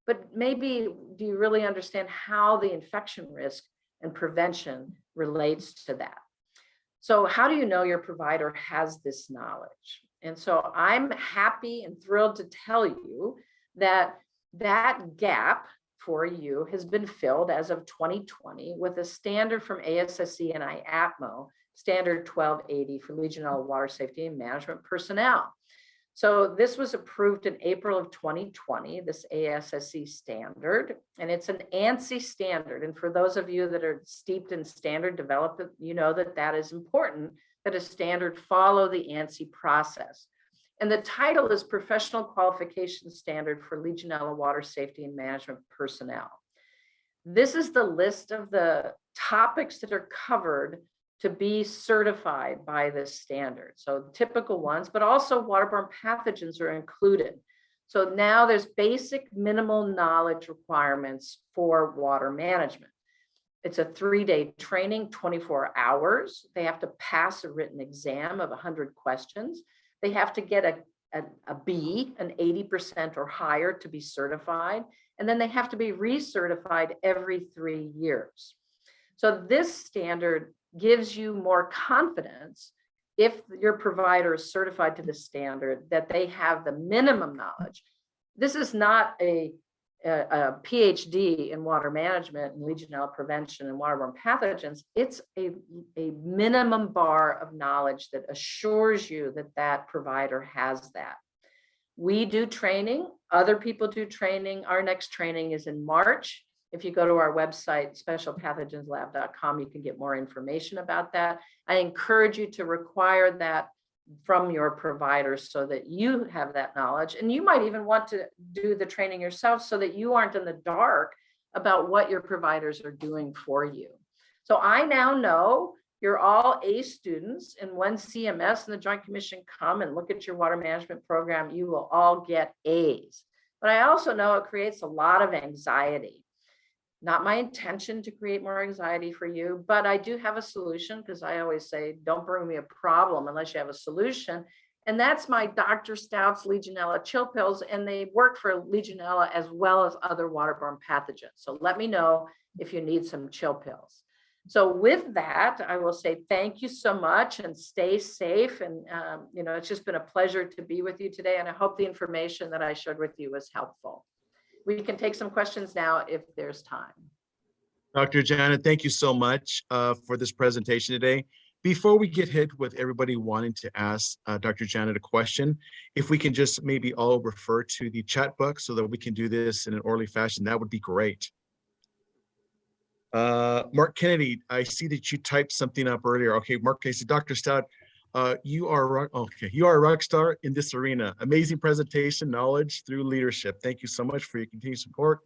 but maybe do you really understand how the infection risk and prevention relates to that? So how do you know your provider has this knowledge? And so I'm happy and thrilled to tell you that that gap for you has been filled as of 2020 with a standard from ASSE and IAPMO, standard 1280 for Legionella water safety and management personnel. So this was approved in April of 2020, this ASSE standard, and it's an ANSI standard. And for those of you that are steeped in standard development, you know that that is important, that a standard follow the ANSI process. And the title is Professional Qualification Standard for Legionella Water Safety and Management Personnel. This is the list of the topics that are covered to be certified by this standard. So typical ones, but also waterborne pathogens are included. So now there's basic minimal knowledge requirements for water management. It's a 3-day training, 24 hours. They have to pass a written exam of 100 questions. They have to get a B, an 80% or higher to be certified. And then they have to be recertified every 3 years. So this standard gives you more confidence if your provider is certified to the standard that they have the minimum knowledge. This is not a PhD in water management and Legionella prevention and waterborne pathogens. It's a minimum bar of knowledge that assures you that that provider has that. We do training, other people do training. Our next training is in March. If you go to our website, specialpathogenslab.com, you can get more information about that. I encourage you to require that from your providers so that you have that knowledge. And you might even want to do the training yourself so that you aren't in the dark about what your providers are doing for you. So I now know you're all A students, and when CMS and the Joint Commission come and look at your water management program, you will all get A's. But I also know it creates a lot of anxiety. Not my intention to create more anxiety for you, but I do have a solution, because I always say, don't bring me a problem unless you have a solution. And that's my Dr. Stout's Legionella chill pills, and they work for Legionella as well as other waterborne pathogens. So let me know if you need some chill pills. So with that, I will say thank you so much and stay safe. And it's just been a pleasure to be with you today. And I hope the information that I shared with you was helpful. We can take some questions now if there's time. Dr. Janet, thank you so much for this presentation today. Before we get hit with everybody wanting to ask Dr. Janet a question, if we can just maybe all refer to the chat box so that we can do this in an orderly fashion, that would be great. Mark Kennedy, I see that you typed something up earlier. Okay, Mark Casey, Dr. Stout, you are a rock star in this arena. Amazing presentation, knowledge through leadership. Thank you so much for your continued support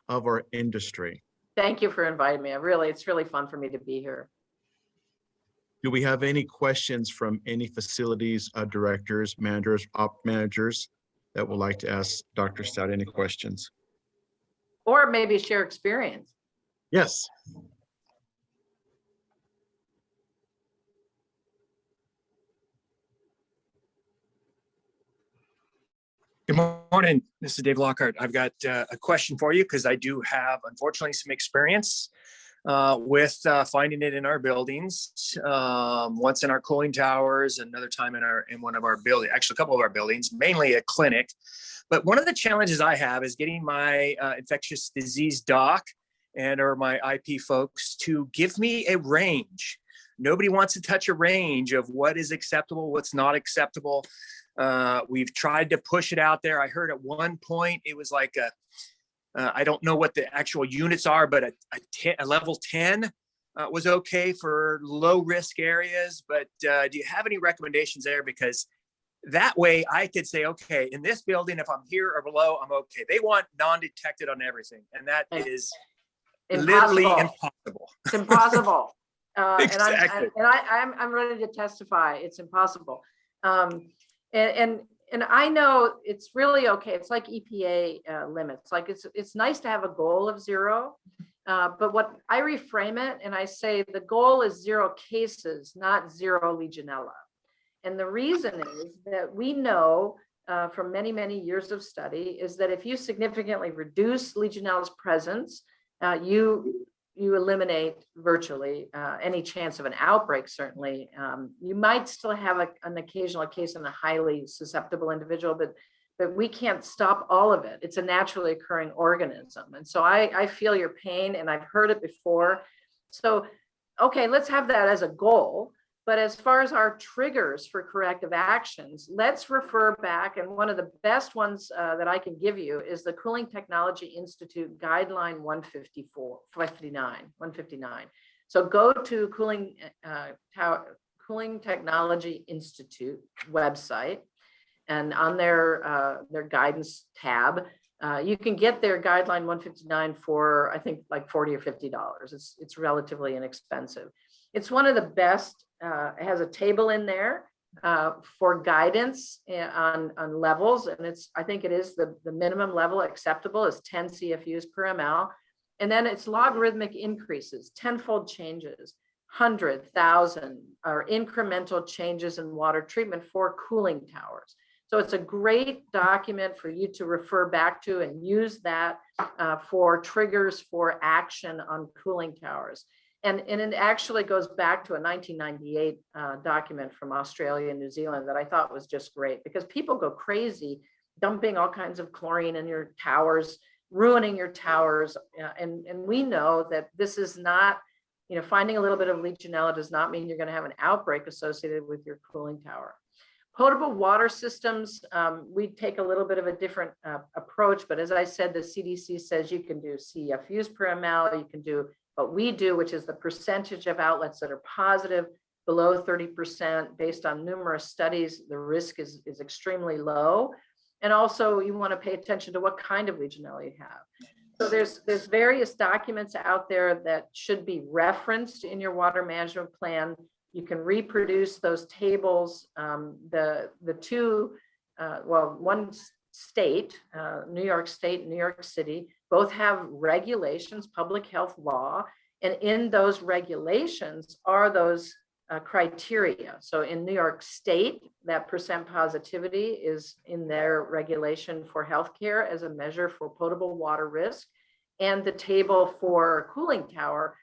of our industry. Thank you for inviting me. It's really fun for me to be here. Do we have any questions from any facilities directors, managers, op managers that would like to ask Dr. Stout any questions? Or maybe share experience. Yes. Good morning. This is Dave Lockhart. I've got a question for you because I do have, unfortunately, some experience with finding it in our buildings. Once in our cooling towers, another time in one of our buildings, actually a couple of our buildings, mainly a clinic. But one of the challenges I have is getting my infectious disease doc or my IP folks to give me a range. Nobody wants to touch a range of what is acceptable, what's not acceptable. We've tried to push it out there. I heard at one point it was like I don't know what the actual units are, but a level 10 was okay for low risk areas. But do you have any recommendations there? Because that way I could say, okay, in this building, if I'm here or below, I'm okay. They want non-detected on everything. And that is literally impossible. It's impossible. Exactly. I'm ready to testify. It's impossible. And I know it's really okay. It's like EPA limits. Like it's nice to have a goal of 0, but what I reframe it and I say the goal is 0 cases, not 0 Legionella. And the reason is that we know from many, many years of study is that if you significantly reduce Legionella's presence, you eliminate virtually any chance of an outbreak. Certainly, you might still have an occasional case in a highly susceptible individual, but we can't stop all of it. It's a naturally occurring organism. And so I feel your pain and I've heard it before. So, okay, let's have that as a goal. But as far as our triggers for corrective actions, let's refer back. And one of the best ones that I can give you is the Cooling Technology Institute Guideline 159. So go to Cooling Technology Institute website. And on their guidance tab, you can get their guideline 159 for, I think, like $40 or $50. It's relatively inexpensive. It's one of the best. It has a table in there for guidance on levels, and I think it is the minimum level acceptable is 10 CFUs per ml, and then it's logarithmic increases, tenfold changes, 100, 1,000, or incremental changes in water treatment for cooling towers. So it's a great document for you to refer back to and use that for triggers for action on cooling towers. And it actually goes back to a 1998 document from Australia and New Zealand that I thought was just great, because people go crazy dumping all kinds of chlorine in your towers, ruining your towers. And we know that this is not, finding a little bit of Legionella does not mean you're going to have an outbreak associated with your cooling tower. Potable water systems, we take a little bit of a different approach, but as I said, the CDC says you can do CFUs per ml, you can do what we do, which is the percentage of outlets that are positive below 30%. Based on numerous studies, the risk is extremely low. And also you want to pay attention to what kind of Legionella you have. So there's various documents out there that should be referenced in your water management plan. You can reproduce those tables. The two, one state, New York State and New York City, both have regulations, public health law, and in those regulations are those criteria. So in New York State, that percent positivity is in their regulation for healthcare as a measure for potable water risk. And the table for cooling tower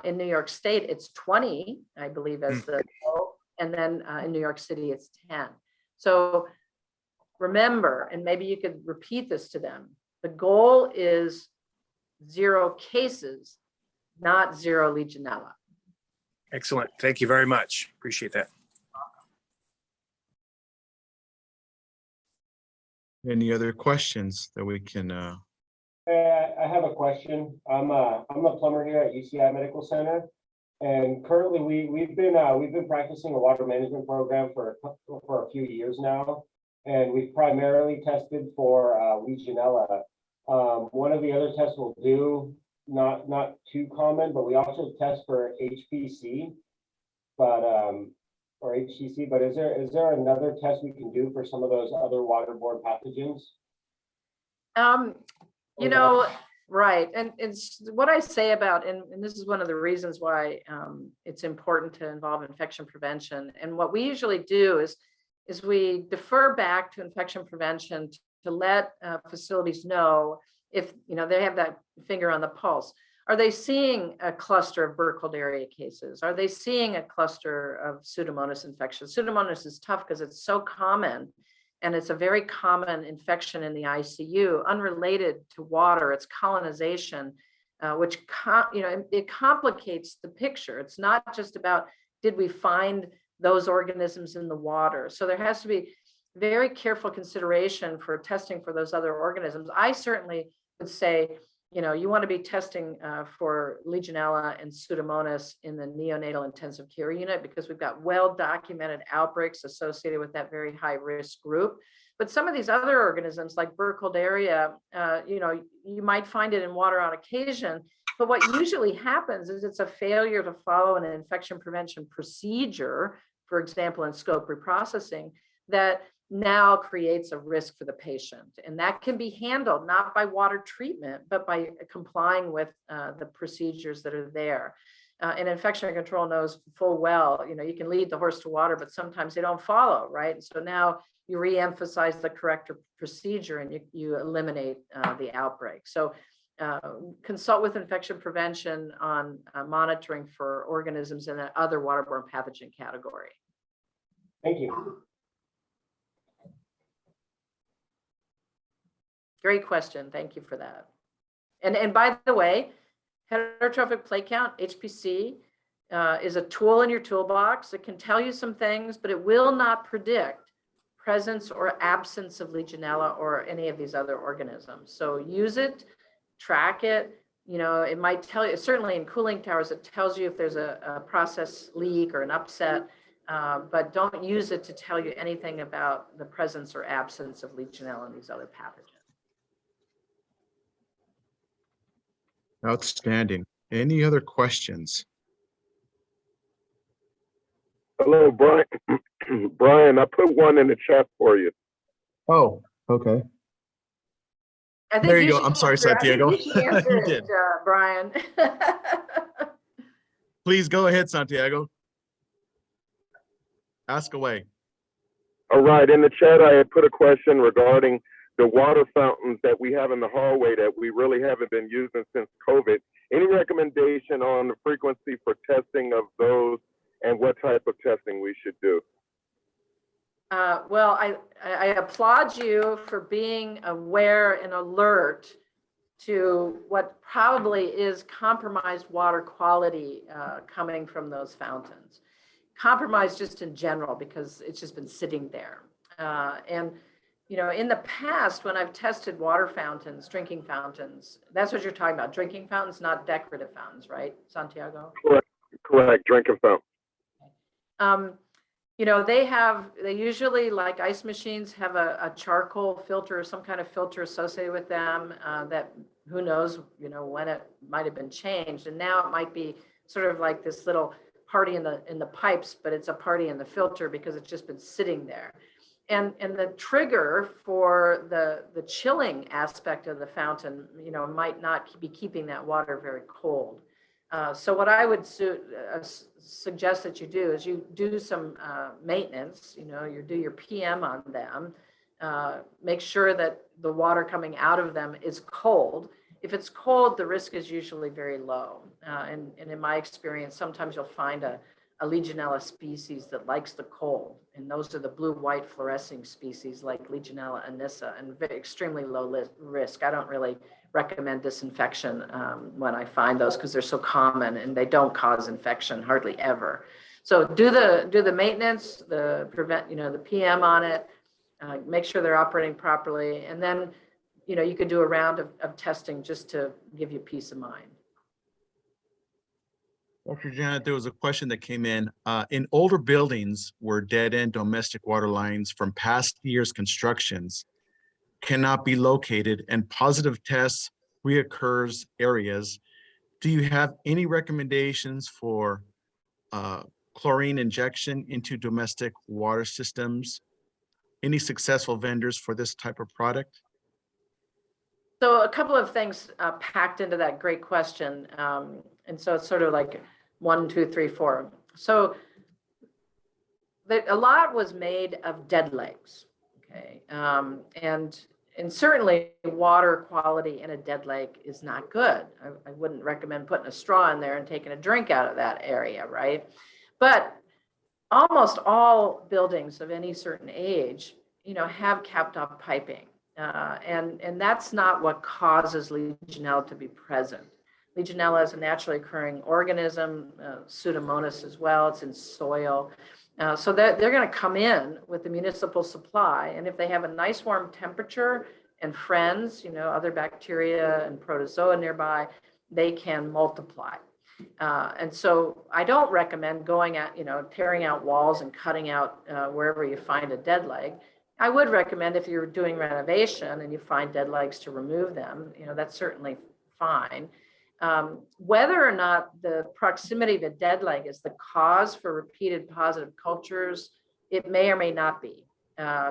in New York State, it's 20, I believe, as the goal. And then in New York City, it's 10. So remember, and maybe you could repeat this to them, the goal is 0 cases, not 0 Legionella. Excellent. Thank you very much. Appreciate that. Any other questions that we can? I have a question. I'm a plumber here at UCI Medical Center, and currently we've been practicing a water management program for a few years now, and we've primarily tested for Legionella. One of the other tests we'll do, not too common, but we also test for HPC, or HCC. But is there another test we can do for some of those other waterborne pathogens? Right. And it's what I say about, and this is one of the reasons why it's important to involve infection prevention. And what we usually do is we defer back to infection prevention to let facilities know if, they have that finger on the pulse. Are they seeing a cluster of Burkholderia cases? Are they seeing a cluster of Pseudomonas infections? Pseudomonas is tough because it's so common. And it's a very common infection in the ICU, unrelated to water. It's colonization, which it complicates the picture. It's not just about, did we find those organisms in the water? So there has to be very careful consideration for testing for those other organisms. I certainly would say, you want to be testing for Legionella and Pseudomonas in the neonatal intensive care unit, because we've got well-documented outbreaks associated with that very high-risk group. But some of these other organisms like Burkholderia, you might find it in water on occasion, but what usually happens is it's a failure to follow an infection prevention procedure, for example, in scope reprocessing, that now creates a risk for the patient. And that can be handled not by water treatment, but by complying with the procedures that are there. And infection control knows full well, you can lead the horse to water, but sometimes they don't follow, right? And so now you re-emphasize the correct procedure and you eliminate the outbreak. So consult with infection prevention on monitoring for organisms in that other waterborne pathogen category. Thank you. Great question. Thank you for that. And by the way, heterotrophic plate count, HPC, is a tool in your toolbox. It can tell you some things, but it will not predict presence or absence of Legionella or any of these other organisms. So use it, track it. It might tell you, certainly in cooling towers, it tells you if there's a process leak or an upset. but don't use it to tell you anything about the presence or absence of Legionella and these other pathogens. Outstanding. Any other questions? Hello, Brian. Brian, I put one in the chat for you. Oh, okay. I think There you go. should I'm sorry, answer- I think Santiago. you should answer You it, did. Brian. Please go ahead, Santiago. Ask away. All right, in the chat, I had put a question regarding the water fountains that we have in the hallway that we really haven't been using since COVID. Any recommendation on the frequency for testing of those and what type of testing we should do? Well, I applaud you for being aware and alert to what probably is compromised water quality coming from those fountains. Compromised just in general because it's just been sitting there. And you know, in the past, when I've tested water fountains, drinking fountains, that's what you're talking about, drinking fountains, not decorative fountains, right, Santiago? Correct, drinking fountain. You know, they usually, like ice machines, have a charcoal filter or some kind of filter associated with them that who knows, you know, when it might have been changed. And now it might be sort of like this little party in the pipes, but it's a party in the filter because it's just been sitting there. And the trigger for the chilling aspect of the fountain, you know, might not be keeping that water very cold. So what I would suggest that you do is you do some maintenance, you know, you do your PM on them, make sure that the water coming out of them is cold. If it's cold, the risk is usually very low. And in my experience, sometimes you'll find a Legionella species that likes the cold. And those are the blue-white fluorescing species like Legionella anissa, and extremely low risk. I don't really recommend disinfection when I find those because they're so common and they don't cause infection hardly ever. So do the maintenance, the PM on it, make sure they're operating properly, and then you know you could do a round of testing just to give you peace of mind. Dr. Janet, there was a question that came in older buildings where dead-end domestic water lines from past years' constructions cannot be located and positive tests reoccurs areas. Do you have any recommendations for chlorine injection into domestic water systems? Any successful vendors for this type of product? So a couple of things packed into that great question. And so it's sort of like 1, 2, 3, 4. So a lot was made of dead legs, okay? And certainly water quality in a dead lake is not good. I wouldn't recommend putting a straw in there and taking a drink out of that area, right? But almost all buildings of any certain age, you know, have capped off piping. And that's not what causes Legionella to be present. Legionella is a naturally occurring organism, Pseudomonas as well, it's in soil. So they're going to come in with the municipal supply. And if they have a nice warm temperature and friends, you know, other bacteria and protozoa nearby, they can multiply. And so I don't recommend going at, you know, tearing out walls and cutting out wherever you find a dead leg. I would recommend if you're doing renovation and you find dead legs to remove them, you know, that's certainly fine. Whether or not the proximity to dead leg is the cause for repeated positive cultures, it may or may not be.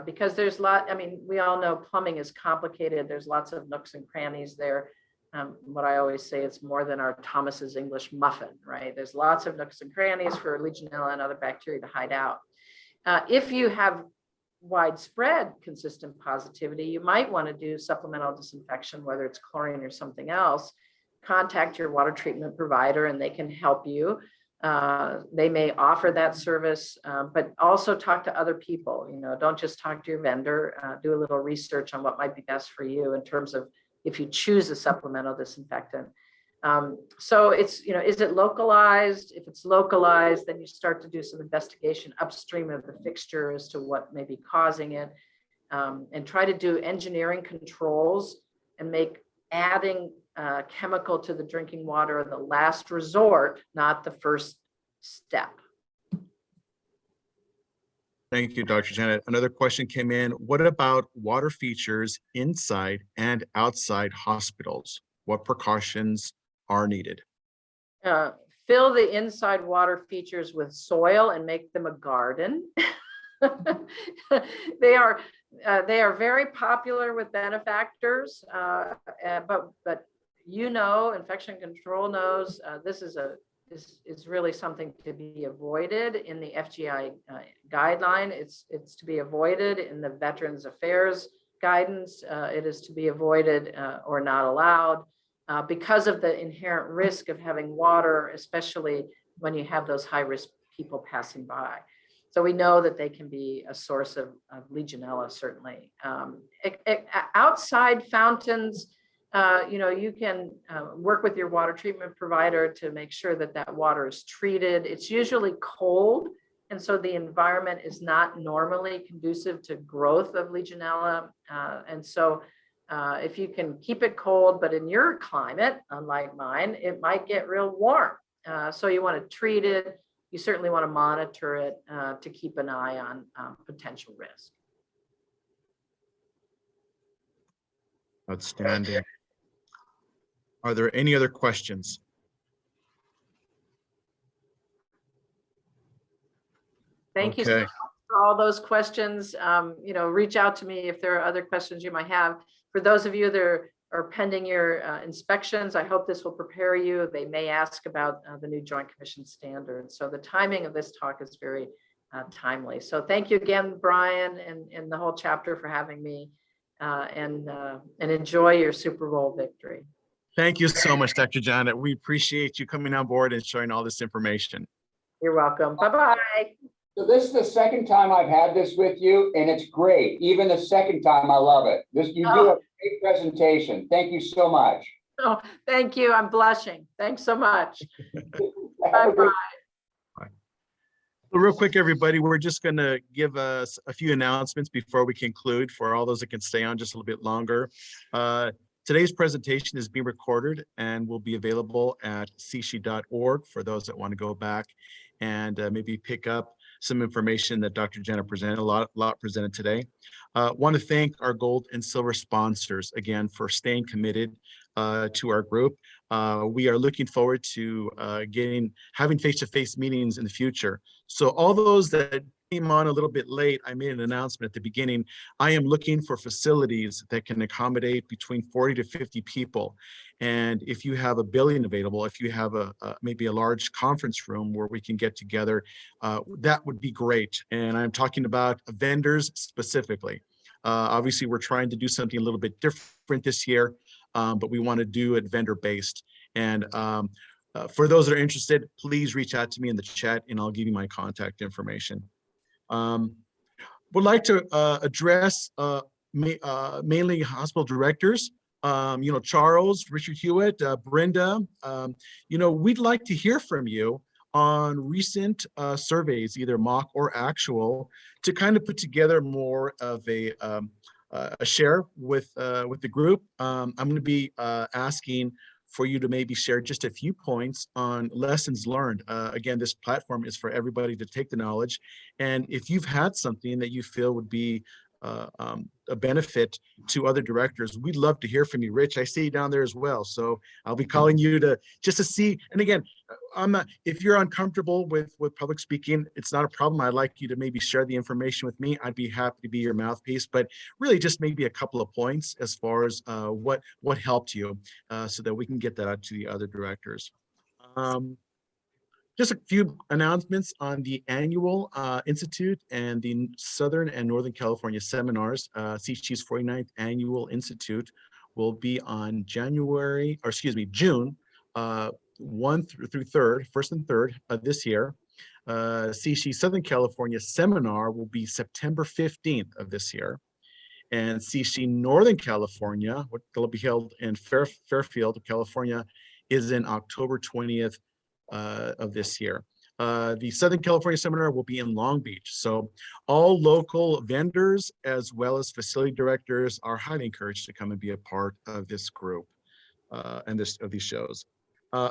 Because there's we all know plumbing is complicated. There's lots of nooks and crannies there. What I always say, it's more than our Thomas's English muffin, right? There's lots of nooks and crannies for Legionella and other bacteria to hide out. If you have widespread consistent positivity, you might want to do supplemental disinfection, whether it's chlorine or something else. Contact your water treatment provider and they can help you. They may offer that service, but also talk to other people. You know, don't just talk to your vendor. Do a little research on what might be best for you in terms of if you choose a supplemental disinfectant. So it's, you know, is it localized? If it's localized, then you start to do some investigation upstream of the fixture as to what may be causing it, and try to do engineering controls and make adding chemical to the drinking water the last resort, not the first step. Thank you, Dr. Janet. Another question came in. What about water features inside and outside hospitals? What precautions are needed? Uh, Fill the inside water features with soil and make them a garden. They are very popular with benefactors, but infection control knows this is really something to be avoided in the FGI guideline. It's to be avoided in the Veterans Affairs guidance. It is to be avoided or not allowed because of the inherent risk of having water, especially when you have those high-risk people passing by. So we know that they can be a source of Legionella, certainly. Outside fountains, you can work with your water treatment provider to make sure that that water is treated. It's usually cold, and so the environment is not normally conducive to growth of Legionella. And so if you can keep it cold, but in your climate, unlike mine, it might get real warm. So you want to treat it. You certainly want to monitor it to keep an eye on potential risk. Outstanding. Are there any other questions? Thank you so Okay. much for all those questions. Reach out to me if there are other questions you might have. For those of you that are pending your inspections, I hope this will prepare you. They may ask about the new Joint Commission standards. So the timing of this talk is very timely. So thank you again, Brian, and the whole chapter for having me, and enjoy your Super Bowl victory. Thank you so much, Dr. Janet. We appreciate you coming on board and sharing all this information. You're welcome. Bye-bye. So this is the second time I've had this with you, and it's great. Even the second time, I love it. You do a great presentation. Thank you so much. Oh, thank you. I'm blushing. Thanks so much. Have a good- Bye-bye. So real quick, everybody, we're just going to give us a few announcements before we conclude for all those that can stay on just a little bit longer. Today's presentation is being recorded and will be available at cshi.org for those that want to go back and maybe pick up some information that Dr. Janet presented, a lot presented today. Want to thank our gold and silver sponsors again for staying committed to our group. We are looking forward to having face-to-face meetings in the future. So all those that came on a little bit late, I made an announcement at the beginning. I am looking for facilities that can accommodate between 40 to 50 people. And if you have a building available, if you have maybe a large conference room where we can get together, that would be great. And I'm talking about vendors specifically. Obviously, we're trying to do something a little bit different this year, but we want to do it vendor-based. And for those that are interested, please reach out to me in the chat and I'll give you my contact information. Would like to address mainly hospital directors, Charles, Richard Hewitt, Brenda, we'd like to hear from you on recent surveys, either mock or actual, to kind of put together more of a share with the group. I'm going to be asking for you to maybe share just a few points on lessons learned. Again, this platform is for everybody to take the knowledge. And if you've had something that you feel would be a benefit to other directors, we'd love to hear from you. Rich, I see you down there as well. So I'll be calling you to see, and again, if you're uncomfortable with public speaking, it's not a problem. I'd like you to maybe share the information with me. I'd be happy to be your mouthpiece, but really just maybe a couple of points as far as what helped you so that we can get that out to the other directors. Just a few announcements on the annual Institute and the Southern and Northern California seminars. CSHI's 49th Annual Institute will be on June 1 through 3rd, 1st and 3rd of this year. CSHI Southern California seminar will be September 15th of this year. And CSHI Northern California, what will be held in Fairfield, California, is in October 20th of this year. The Southern California seminar will be in Long Beach. So all local vendors as well as facility directors are highly encouraged to come and be a part of this group and of these shows.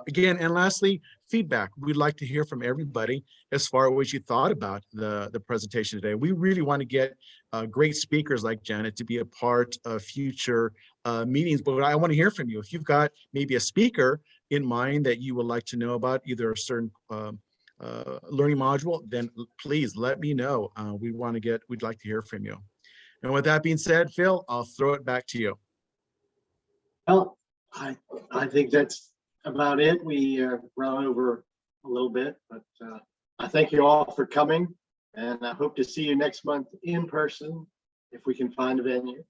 Again, and lastly, feedback. We'd like to hear from everybody as far as what you thought about the presentation today. We really want to get great speakers like Janet to be a part of future meetings, but I want to hear from you. If you've got maybe a speaker in mind that you would like to know about, either a certain learning module, then please let me know. We'd like to hear from you. And with that being said, Phil, I'll throw it back to you. Well, I think that's about it. We ran over a little bit, but I thank you all for coming, and I hope to see you next month in person if we can find a venue.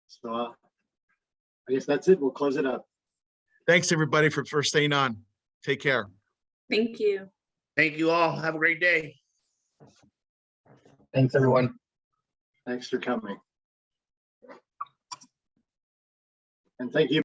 So I guess that's it. We'll close it up. Thanks, everybody, for staying on. Take care. Thank you. Thank you all. Have a great day. Thanks, everyone. Thanks for coming. And thank you.